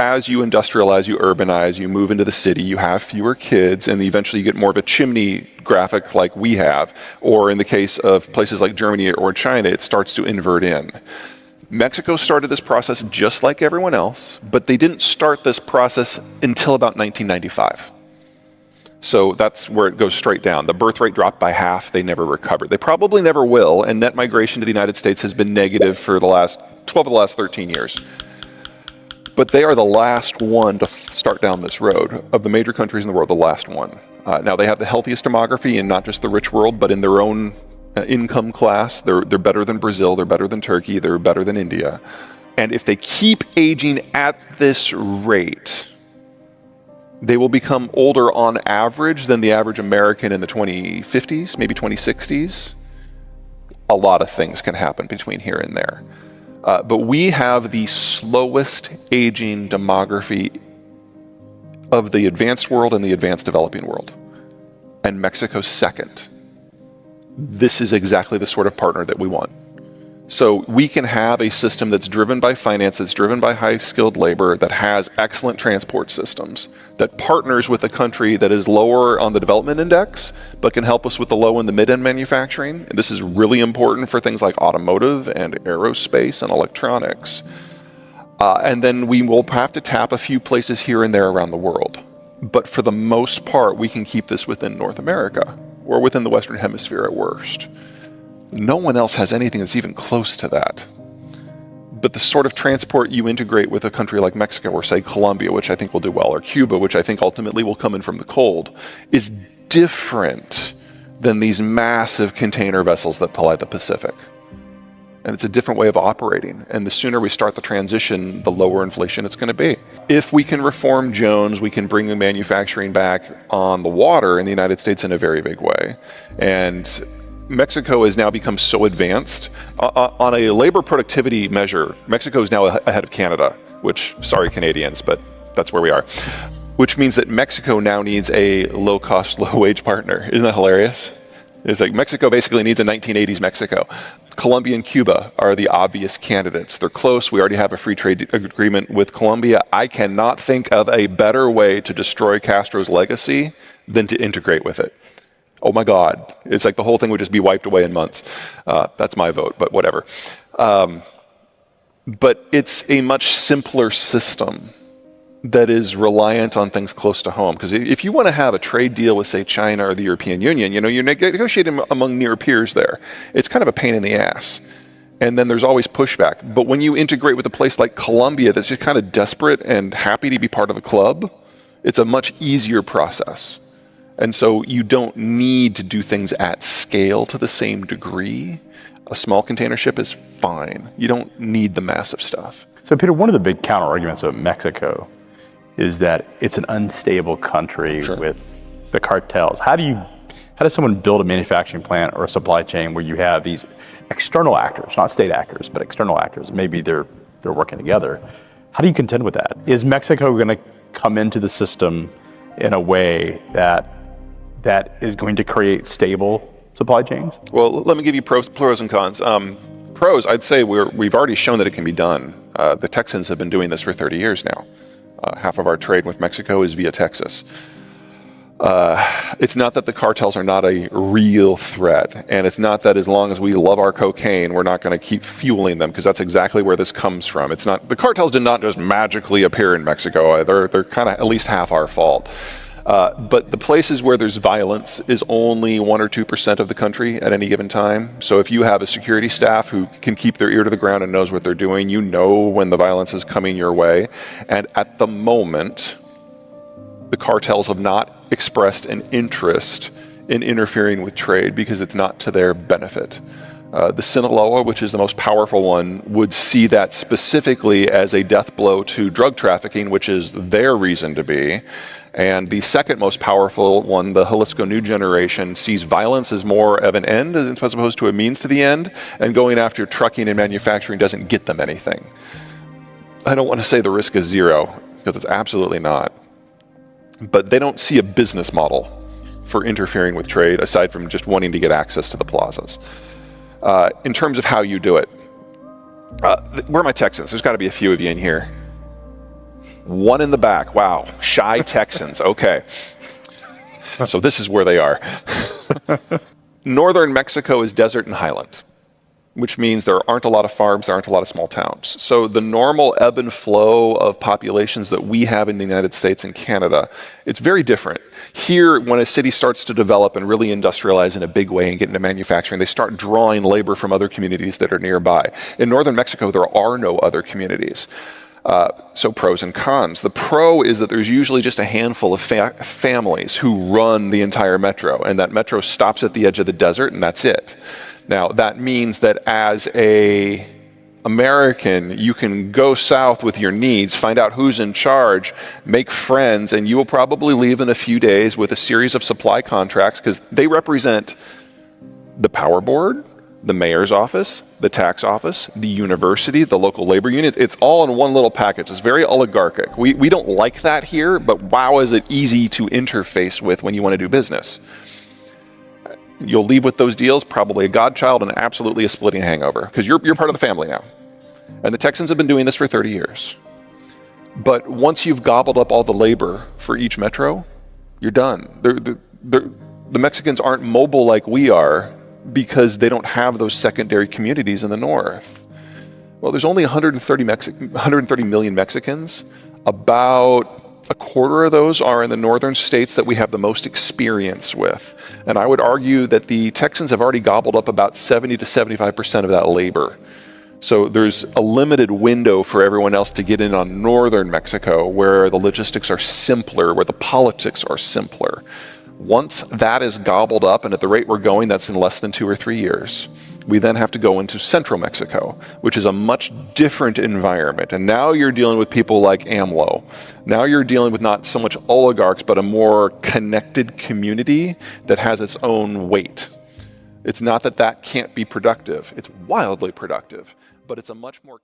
as you industrialize, you urbanize, you move into the city, you have fewer kids, and eventually you get more of a chimney graphic like we have. Or in the case of places like Germany or China, it starts to invert in. Mexico started this process just like everyone else, but they didn't start this process until about 1995. So that's where it goes straight down. The birth rate dropped by half. They never recovered. They probably never will, and net migration to the United States has been negative for the last 12 of the last 13 years. But they are the last one to start down this road. Of the major countries in the world, the last one. Now, they have the healthiest demography in not just the rich world, but in their own income class. They're better than Brazil, they're better than Turkey, they're better than India. And if they keep aging at this rate, they will become older on average than the average American in the 2050s, maybe 2060s. A lot of things can happen between here and there. But we have the slowest aging demography of the advanced world and the advanced developing world. And Mexico's second. This is exactly the sort of partner that we want. So we can have a system that's driven by finance, that's driven by high-skilled labor, that has excellent transport systems, that partners with a country that is lower on the development index, but can help us with the low and the mid-end manufacturing. And this is really important for things like automotive and aerospace and electronics. And then we will have to tap a few places here and there around the world. But for the most part, we can keep this within North America, or within the Western Hemisphere at worst. No one else has anything that's even close to that. But the sort of transport you integrate with a country like Mexico, or say Colombia, which I think will do well, or Cuba, which I think ultimately will come in from the cold, is different than these massive container vessels that ply the Pacific. And it's a different way of operating. And the sooner we start the transition, the lower inflation it's going to be. If we can reform Jones, we can bring the manufacturing back on the water in the United States in a very big way. And Mexico has now become so advanced. On a labor productivity measure, Mexico is now ahead of Canada, which, sorry Canadians, but that's where we are. Which means that Mexico now needs a low-cost, low-wage partner. Isn't that hilarious? It's like Mexico basically needs a 1980s Mexico. Colombia and Cuba are the obvious candidates. They're close. We already have a free trade agreement with Colombia. I cannot think of a better way to destroy Castro's legacy than to integrate with it. Oh my God. It's like the whole thing would just be wiped away in months. That's my vote, but whatever. But it's a much simpler system that is reliant on things close to home. Because if you want to have a trade deal with, say, China or the European Union, you're negotiating among near peers there. It's kind of a pain in the ass. And then there's always pushback. But when you integrate with a place like Colombia that's just kind of desperate and happy to be part of the club, it's a much easier process. And so you don't need to do things at scale to the same degree. A small container ship is fine. You don't need the massive stuff. So Peter, one of the big counter arguments of Mexico is that it's an unstable country with the cartels. How does someone build a manufacturing plant or a supply chain where you have these external actors, not state actors, but external actors? Maybe they're working together. How do you contend with that? Is Mexico going to come into the system in a way that is going to create stable supply chains? Well, let me give you pros and cons. Pros, I'd say we've already shown that it can be done. The Texans have been doing this for 30 years now. Half of our trade with Mexico is via Texas. It's not that the cartels are not a real threat, and it's not that as long as we love our cocaine, we're not going to keep fueling them, because that's exactly where this comes from. It's not, the cartels did not just magically appear in Mexico. They're kind of at least half our fault. But the places where there's violence is only 1 or 2% of the country at any given time. So if you have a security staff who can keep their ear to the ground and knows what they're doing, you know when the violence is coming your way. And at the moment, the cartels have not expressed an interest in interfering with trade because it's not to their benefit. The Sinaloa, which is the most powerful one, would see that specifically as a death blow to drug trafficking, which is their reason to be. And the second most powerful one, the Jalisco New Generation, sees violence as more of an end as opposed to a means to the end, and going after trucking and manufacturing doesn't get them anything. I don't want to say the risk is zero, because it's absolutely not. But they don't see a business model for interfering with trade, aside from just wanting to get access to the plazas. In terms of how you do it, where are my Texans? There's got to be a few of you in here. One in the back. Wow. Shy Texans. Okay. So this is where they are. Northern Mexico is desert and highland, which means there aren't a lot of farms, there aren't a lot of small towns. So the normal ebb and flow of populations that we have in the United States and Canada, it's very different. Here, when a city starts to develop and really industrialize in a big way and get into manufacturing, they start drawing labor from other communities that are nearby. In northern Mexico, there are no other communities. So pros and cons. The pro is that there's usually just a handful of families who run the entire metro, and that metro stops at the edge of the desert, and that's it. Now, that means that as an American, you can go south with your needs, find out who's in charge, make friends, and you will probably leave in a few days with a series of supply contracts because they represent the power board, the mayor's office, the tax office, the university, the local labor union. It's all in one little package. It's very oligarchic. We don't like that here, but wow, is it easy to interface with when you want to do business. You'll leave with those deals, probably a godchild and absolutely a splitting hangover, because you're part of the family now. And the Texans have been doing this for 30 years. But once you've gobbled up all the labor for each metro, you're done. The Mexicans aren't mobile like we are because they don't have those secondary communities in the north. Well, there's only 130 million Mexicans. About a quarter of those are in the northern states that we have the most experience with. And I would argue that the Texans have already gobbled up about 70 to 75% of that labor. So there's a limited window for everyone else to get in on northern Mexico, where the logistics are simpler, where the politics are simpler. Once that is gobbled up, and at the rate we're going, that's in less than 2 or 3 years, we then have to go into central Mexico, which is a much different environment. And now you're dealing with people like AMLO. Now you're dealing with not so much oligarchs, but a more connected community that has its own weight. It's not that that can't be productive. It's wildly productive, but it's a much more